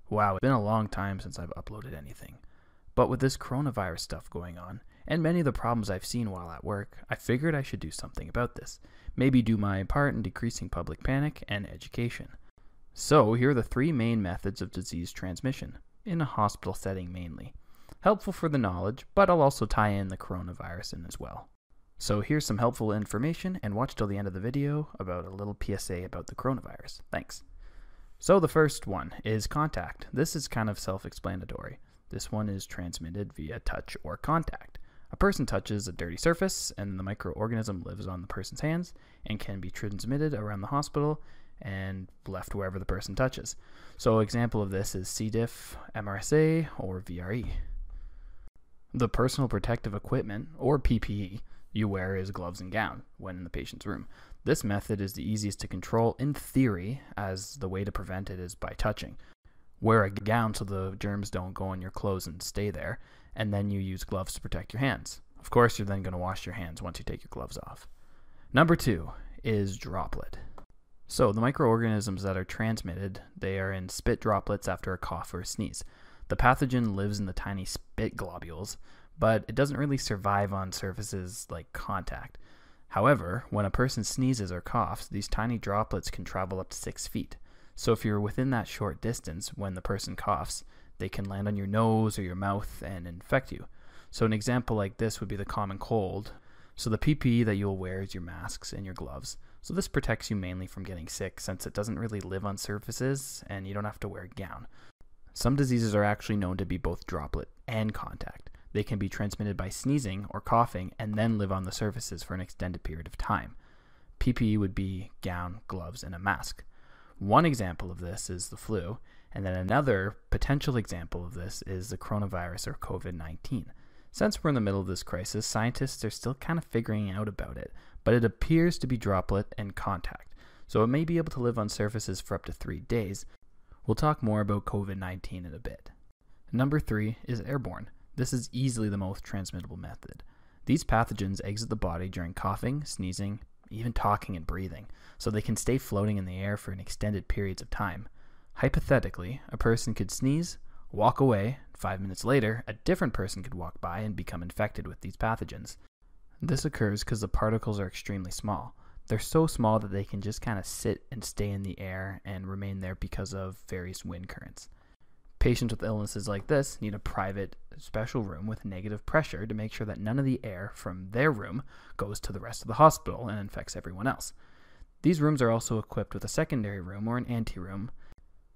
Wow, it's been a long time since I've uploaded anything. But with this coronavirus stuff going on, and many of the problems I've seen while at work, I figured I should do something about this. Maybe do my part in decreasing public panic and education. So here are the 3 main methods of disease transmission, in a hospital setting mainly. Helpful for the knowledge, but I'll also tie in the coronavirus in as well. So here's some helpful information, and watch till the end of the video about a little PSA about the coronavirus. Thanks. So the first one is contact. This is kind of self-explanatory. This one is transmitted via touch or contact. A person touches a dirty surface and the microorganism lives on the person's hands and can be transmitted around the hospital and left wherever the person touches. So example of this is C. diff, MRSA, or VRE. The personal protective equipment, or PPE, you wear is gloves and gown when in the patient's room. This method is the easiest to control in theory, as the way to prevent it is by touching. Wear a gown so the germs don't go on your clothes and stay there, and then you use gloves to protect your hands. Of course, you're then going to wash your hands once you take your gloves off. Number 2 is droplet. So the microorganisms that are transmitted, they are in spit droplets after a cough or a sneeze. The pathogen lives in the tiny spit globules, but it doesn't really survive on surfaces like contact. However, when a person sneezes or coughs, these tiny droplets can travel up to 6 feet. So if you're within that short distance when the person coughs, they can land on your nose or your mouth and infect you. So an example like this would be the common cold. So the PPE that you'll wear is your masks and your gloves. So this protects you mainly from getting sick since it doesn't really live on surfaces and you don't have to wear a gown. Some diseases are actually known to be both droplet and contact. They can be transmitted by sneezing or coughing and then live on the surfaces for an extended period of time. PPE would be gown, gloves, and a mask. One example of this is the flu, and then another potential example of this is the coronavirus or COVID-19. Since we're in the middle of this crisis, scientists are still kind of figuring out about it, but it appears to be droplet and contact, so it may be able to live on surfaces for up to 3 days. We'll talk more about COVID-19 in a bit. Number 3 is airborne. This is easily the most transmittable method. These pathogens exit the body during coughing, sneezing, even talking and breathing, so they can stay floating in the air for an extended periods of time. Hypothetically, a person could sneeze, walk away, 5 minutes later, a different person could walk by and become infected with these pathogens. This occurs because the particles are extremely small. They're so small that they can just kind of sit and stay in the air and remain there because of various wind currents. Patients with illnesses like this need a private, special room with negative pressure to make sure that none of the air from their room goes to the rest of the hospital and infects everyone else. These rooms are also equipped with a secondary room or an anteroom.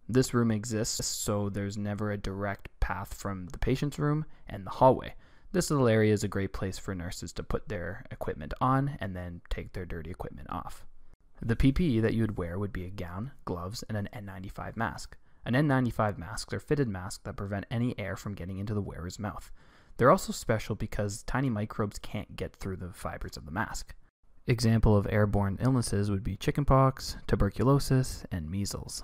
This room exists so there's never a direct path from the patient's room and the hallway. This little area is a great place for nurses to put their equipment on and then take their dirty equipment off. The PPE that you would wear would be a gown, gloves, and an N95 mask. An N95 masks are fitted masks that prevent any air from getting into the wearer's mouth. They're also special because tiny microbes can't get through the fibers of the mask. Example of airborne illnesses would be chickenpox, tuberculosis, and measles.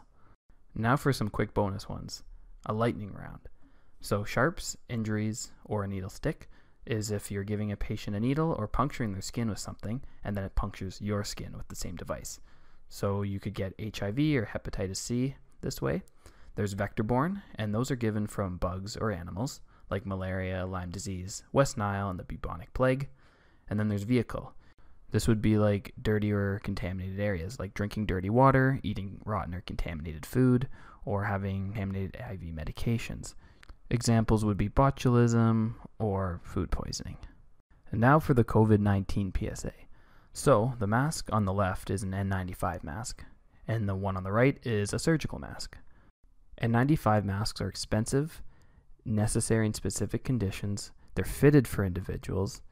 Now for some quick bonus ones. A lightning round. So sharps, injuries, or a needle stick is if you're giving a patient a needle or puncturing their skin with something and then it punctures your skin with the same device. So you could get HIV or hepatitis C this way. There's vector-borne, and those are given from bugs or animals, like malaria, Lyme disease, West Nile, and the bubonic plague. And then there's vehicle. This would be like dirty or contaminated areas, like drinking dirty water, eating rotten or contaminated food, or having contaminated IV medications. Examples would be botulism or food poisoning. And now for the COVID-19 PSA. So the mask on the left is an N95 mask, and the one on the right is a surgical mask. N95 masks are expensive, necessary in specific conditions, they're fitted for individuals,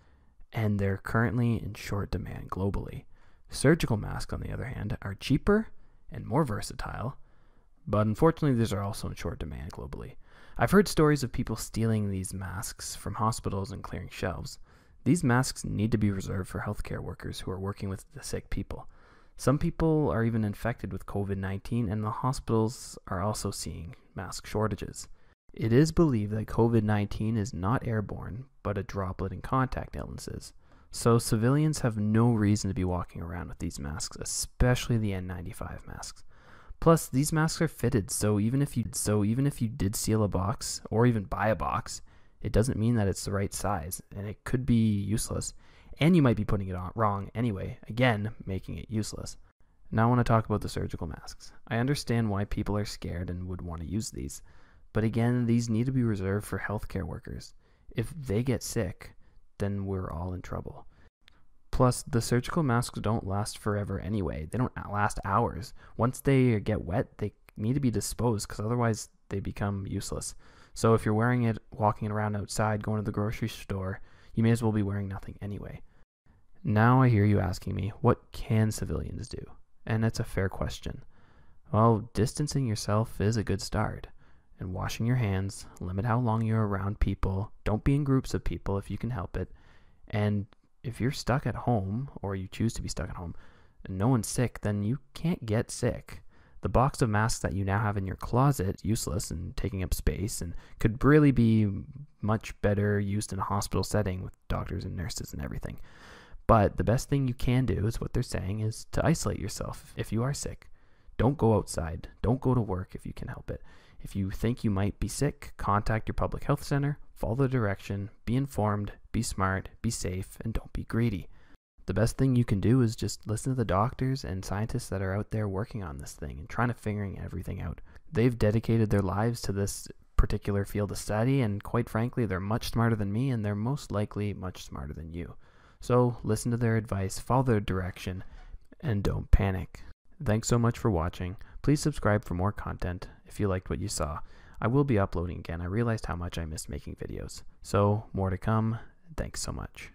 and they're currently in short demand globally. Surgical masks, on the other hand, are cheaper and more versatile, but unfortunately these are also in short demand globally. I've heard stories of people stealing these masks from hospitals and clearing shelves. These masks need to be reserved for healthcare workers who are working with the sick people. Some people are even infected with COVID-19, and the hospitals are also seeing mask shortages. It is believed that COVID-19 is not airborne, but a droplet and contact illnesses. So civilians have no reason to be walking around with these masks, especially the N95 masks. Plus, these masks are fitted, so even if you did seal a box or even buy a box, it doesn't mean that it's the right size, and it could be useless. And you might be putting it on wrong anyway, again, making it useless. Now I want to talk about the surgical masks. I understand why people are scared and would want to use these, but again, these need to be reserved for healthcare workers. If they get sick, then we're all in trouble. Plus, the surgical masks don't last forever anyway. They don't last hours. Once they get wet, they need to be disposed because otherwise they become useless. So if you're wearing it, walking around outside, going to the grocery store, you may as well be wearing nothing anyway. Now I hear you asking me, what can civilians do? And it's a fair question. Well, distancing yourself is a good start. And washing your hands, limit how long you're around people, don't be in groups of people if you can help it, and if you're stuck at home, or you choose to be stuck at home, and no one's sick, then you can't get sick. The box of masks that you now have in your closet is useless and taking up space and could really be much better used in a hospital setting with doctors and nurses and everything. But the best thing you can do is what they're saying is to isolate yourself if you are sick. Don't go outside. Don't go to work if you can help it. If you think you might be sick, contact your public health center, follow the direction, be informed, be smart, be safe, and don't be greedy. The best thing you can do is just listen to the doctors and scientists that are out there working on this thing and trying to figuring everything out. They've dedicated their lives to this particular field of study, and quite frankly, they're much smarter than me, and they're most likely much smarter than you. So listen to their advice, follow their direction, and don't panic. Thanks so much for watching. Please subscribe for more content if you liked what you saw. I will be uploading again. I realized how much I missed making videos. So more to come. Thanks so much.